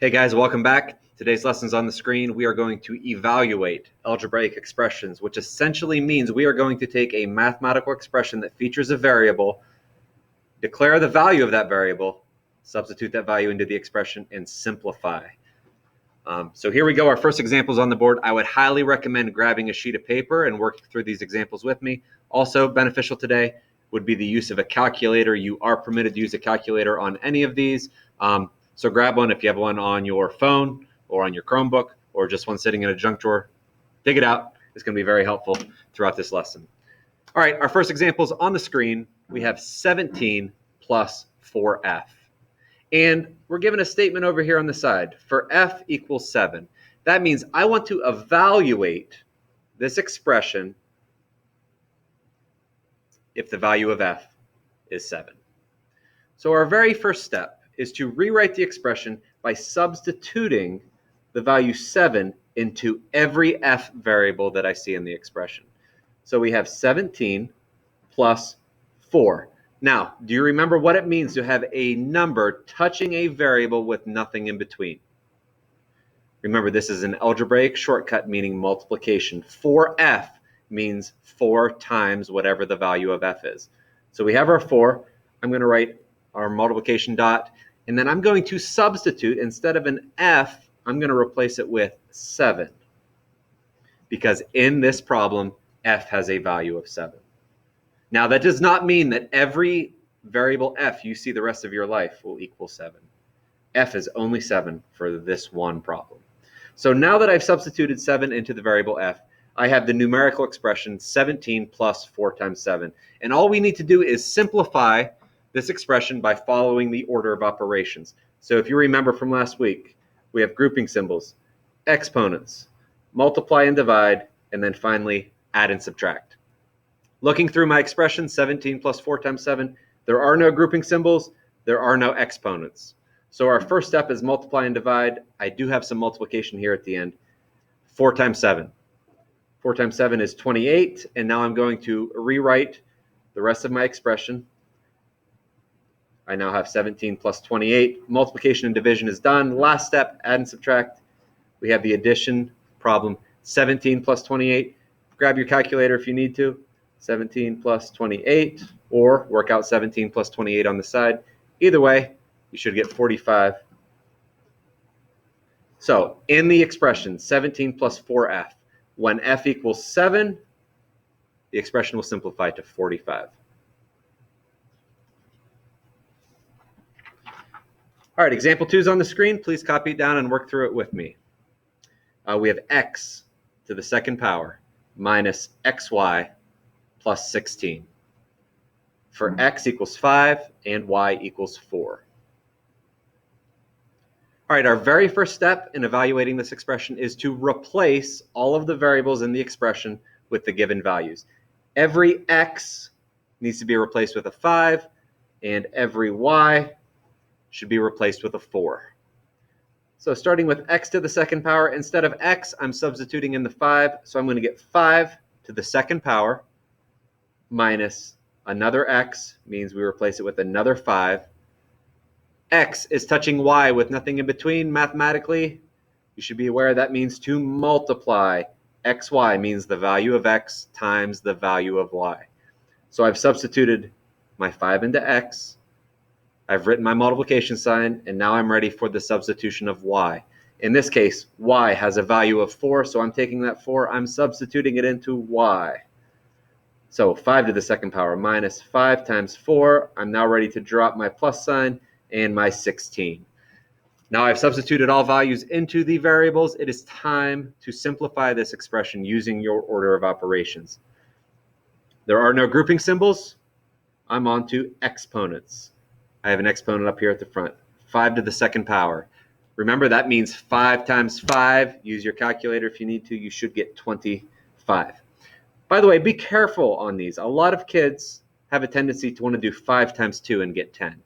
Hey guys, welcome back. Today's lesson's on the screen. We are going to evaluate algebraic expressions, which essentially means we are going to take a mathematical expression that features a variable, declare the value of that variable, substitute that value into the expression, and simplify. So here we go. Our first example's on the board. I would highly recommend grabbing a sheet of paper and working through these examples with me. Also beneficial today would be the use of a calculator. You are permitted to use a calculator on any of these. So grab one if you have one on your phone or on your Chromebook or just one sitting in a junk drawer. Dig it out. It's going to be very helpful throughout this lesson. All right, our first example is on the screen. We have 17 plus 4f. And we're given a statement over here on the side. For f equals 7. That means I want to evaluate this expression if the value of f is 7. So our very first step is to rewrite the expression by substituting the value 7 into every f variable that I see in the expression. So we have 17 plus 4. Now, do you remember what it means to have a number touching a variable with nothing in between? Remember, this is an algebraic shortcut, meaning multiplication. 4f means 4 times whatever the value of f is. So we have our 4. I'm going to write our multiplication dot, and then I'm going to substitute, instead of an f, I'm going to replace it with 7. Because in this problem, f has a value of 7. Now, that does not mean that every variable f you see the rest of your life will equal 7. F is only 7 for this one problem. So now that I've substituted 7 into the variable f, I have the numerical expression 17 plus 4 times 7. And all we need to do is simplify this expression by following the order of operations. So if you remember from last week, we have grouping symbols, exponents, multiply and divide, and then finally add and subtract. Looking through my expression, 17 plus 4 times 7, there are no grouping symbols, there are no exponents. So our first step is multiply and divide. I do have some multiplication here at the end. 4 times 7. 4 times 7 is 28, and now I'm going to rewrite the rest of my expression. I now have 17 plus 28. Multiplication and division is done. Last step, add and subtract. We have the addition problem, 17 plus 28. Grab your calculator if you need to. 17 plus 28, or work out 17 plus 28 on the side. Either way, you should get 45. So in the expression 17 plus 4f, when f equals 7, the expression will simplify to 45. All right, example 2 is on the screen. Please copy it down and work through it with me. We have x to the second power minus xy plus 16. For x equals 5 and y equals 4. All right, our very first step in evaluating this expression is to replace all of the variables in the expression with the given values. Every x needs to be replaced with a 5, and every y should be replaced with a 4. So starting with x to the second power, instead of x, I'm substituting in the 5. So I'm going to get 5 to the second power minus another x, means we replace it with another 5. X is touching y with nothing in between. Mathematically, you should be aware that means to multiply. Xy means the value of x times the value of y. So I've substituted my 5 into x. I've written my multiplication sign, and now I'm ready for the substitution of y. In this case, y has a value of 4, so I'm taking that 4, I'm substituting it into y. So 5 to the second power minus 5 times 4. I'm now ready to drop my plus sign and my 16. Now I've substituted all values into the variables. It is time to simplify this expression using your order of operations. There are no grouping symbols. I'm on to exponents. I have an exponent up here at the front. 5 to the second power. Remember, that means 5 times 5. Use your calculator if you need to. You should get 25. By the way, be careful on these. A lot of kids have a tendency to want to do 5 times 2 and get 10.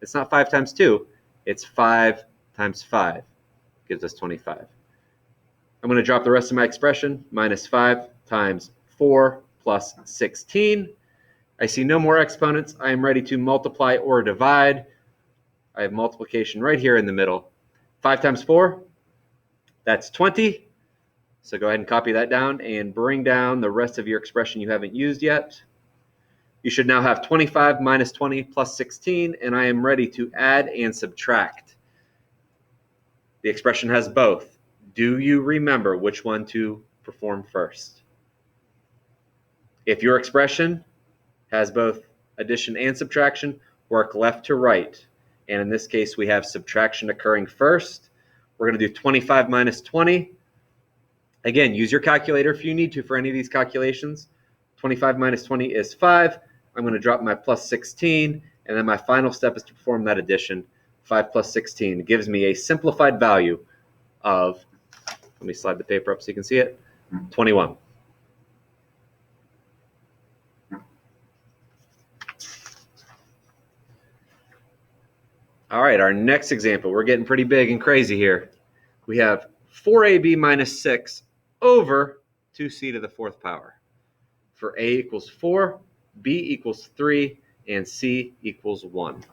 It's not 5 times 2. It's 5 times 5. Gives us 25. I'm going to drop the rest of my expression. Minus 5 times 4 plus 16. I see no more exponents. I am ready to multiply or divide. I have multiplication right here in the middle. 5 times 4, that's 20. So go ahead and copy that down and bring down the rest of your expression you haven't used yet. You should now have 25 minus 20 plus 16, and I am ready to add and subtract. The expression has both. Do you remember which one to perform first? If your expression has both addition and subtraction, work left to right. And in this case, we have subtraction occurring first. We're going to do 25 minus 20. Again, use your calculator if you need to for any of these calculations. 25 minus 20 is 5. I'm going to drop my plus 16, and then my final step is to perform that addition. 5 plus 16 gives me a simplified value of, let me slide the paper up so you can see it, 21. All right, our next example, we're getting pretty big and crazy here. We have 4ab minus 6 over 2c to the fourth power. For a equals 4, b equals 3, and c equals 1.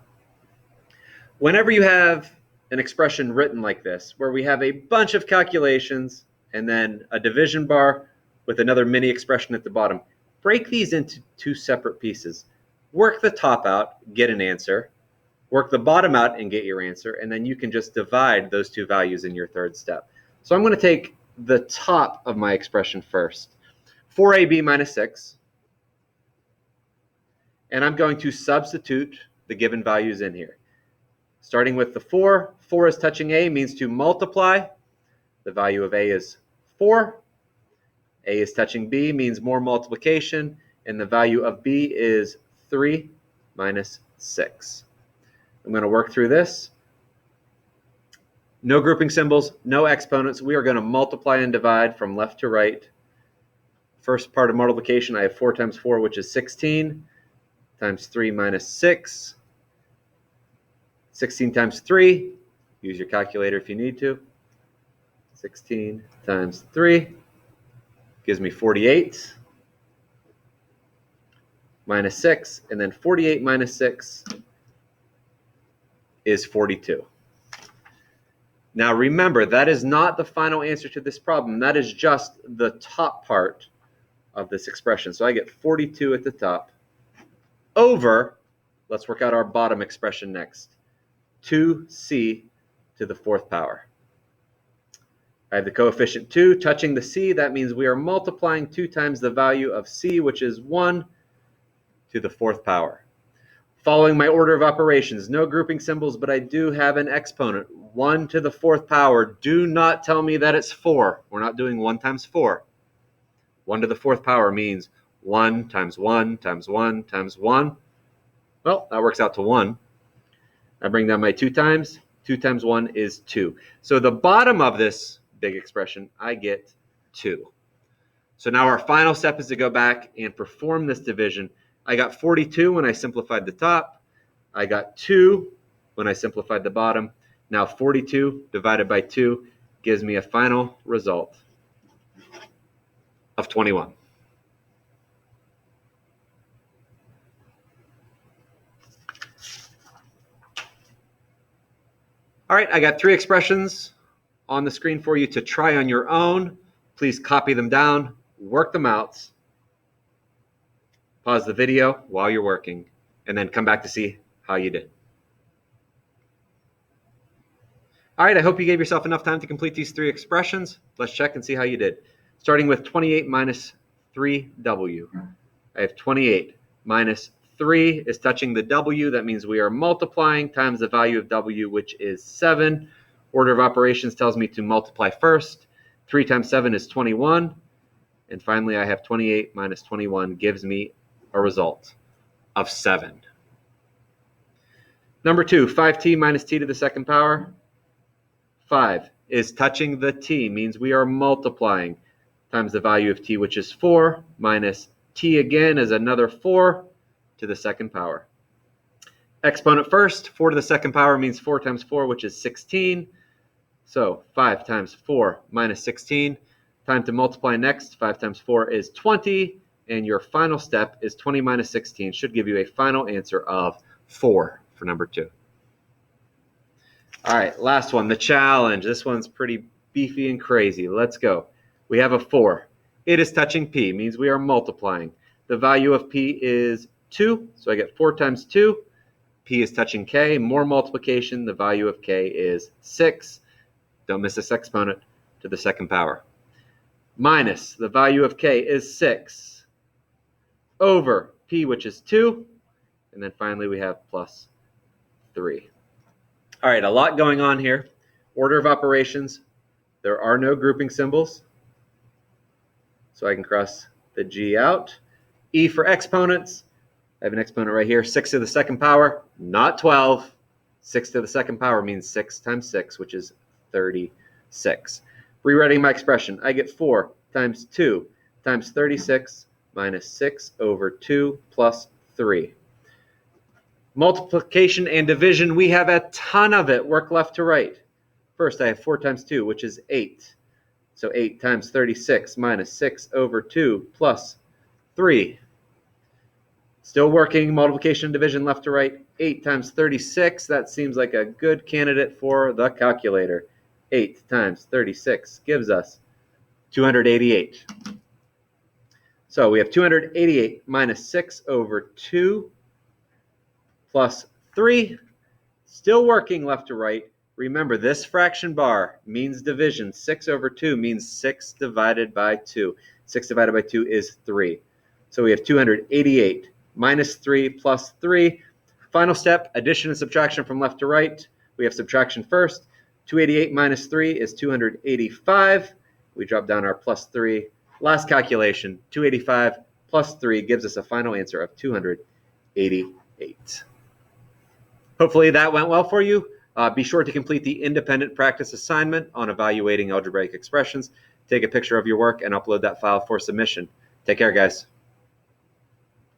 Whenever you have an expression written like this, where we have a bunch of calculations and then a division bar with another mini expression at the bottom, break these into two separate pieces. Work the top out, get an answer. Work the bottom out and get your answer, and then you can just divide those two values in your third step. So I'm going to take the top of my expression first, 4ab minus 6, and I'm going to substitute the given values in here. Starting with the 4, 4 is touching a, means to multiply. The value of a is 4. A is touching b, means more multiplication, and the value of b is 3 minus 6. I'm going to work through this. No grouping symbols, no exponents. We are going to multiply and divide from left to right. First part of multiplication, I have 4 times 4, which is 16, times 3 minus 6. 16 times 3, use your calculator if you need to. 16 times 3 gives me 48 minus 6, and then 48 minus 6 is 42. Now remember, that is not the final answer to this problem. That is just the top part of this expression. So I get 42 at the top over, let's work out our bottom expression next, 2c to the fourth power. I have the coefficient 2 touching the c. That means we are multiplying 2 times the value of c, which is 1, to the fourth power. Following my order of operations, no grouping symbols, but I do have an exponent, 1 to the fourth power. Do not tell me that it's 4. We're not doing 1 times 4. 1 to the fourth power means 1 times 1 times 1 times 1. Well, that works out to 1. I bring down my 2 times. 2 times 1 is 2. So the bottom of this big expression, I get 2. So now our final step is to go back and perform this division. I got 42 when I simplified the top. I got 2 when I simplified the bottom. Now 42 divided by 2 gives me a final result of 21. All right, I got 3 expressions on the screen for you to try on your own. Please copy them down, work them out. Pause the video while you're working, and then come back to see how you did. All right, I hope you gave yourself enough time to complete these 3 expressions. Let's check and see how you did. Starting with 28 minus 3w. I have 28 minus 3 is touching the w. That means we are multiplying times the value of w, which is 7. Order of operations tells me to multiply first. 3 times 7 is 21. And finally, I have 28 minus 21 gives me a result of 7. Number 2, 5t minus t to the second power. 5 is touching the t, means we are multiplying times the value of t, which is 4, minus t again is another 4 to the second power. Exponent first, 4 to the second power means 4 times 4, which is 16. So 5 times 4 minus 16. Time to multiply next. 5 times 4 is 20. And your final step is 20 minus 16. Should give you a final answer of 4 for number 2. All right, last one, the challenge. This one's pretty beefy and crazy. Let's go. We have a 4. It is touching p, means we are multiplying. The value of p is 2, so I get 4 times 2. P is touching k, more multiplication. The value of k is 6. Don't miss this exponent, to the second power. Minus, the value of k is 6, over p, which is 2. And then finally we have plus 3. All right, a lot going on here. Order of operations. There are no grouping symbols, so I can cross the G out. E for exponents. I have an exponent right here, 6 to the second power, not 12. 6 to the second power means 6 times 6, which is 36. Rewriting my expression, I get 4 times 2 times 36 minus 6 over 2 plus 3. Multiplication and division, we have a ton of it. Work left to right. First, I have 4 times 2, which is 8. So 8 times 36 minus 6 over 2 plus 3. Still working multiplication and division left to right. 8 times 36, that seems like a good candidate for the calculator. 8 times 36 gives us 288. So we have 288 minus 6 over 2 plus 3. Still working left to right. Remember, this fraction bar means division. 6 over 2 means 6 divided by 2. 6 divided by 2 is 3. So we have 288 minus 3 plus 3. Final step, addition and subtraction from left to right. We have subtraction first. 288 minus 3 is 285. We drop down our plus 3. Last calculation, 285 plus 3 gives us a final answer of 288. Hopefully that went well for you. Be sure to complete the independent practice assignment on evaluating algebraic expressions. Take a picture of your work and upload that file for submission. Take care, guys.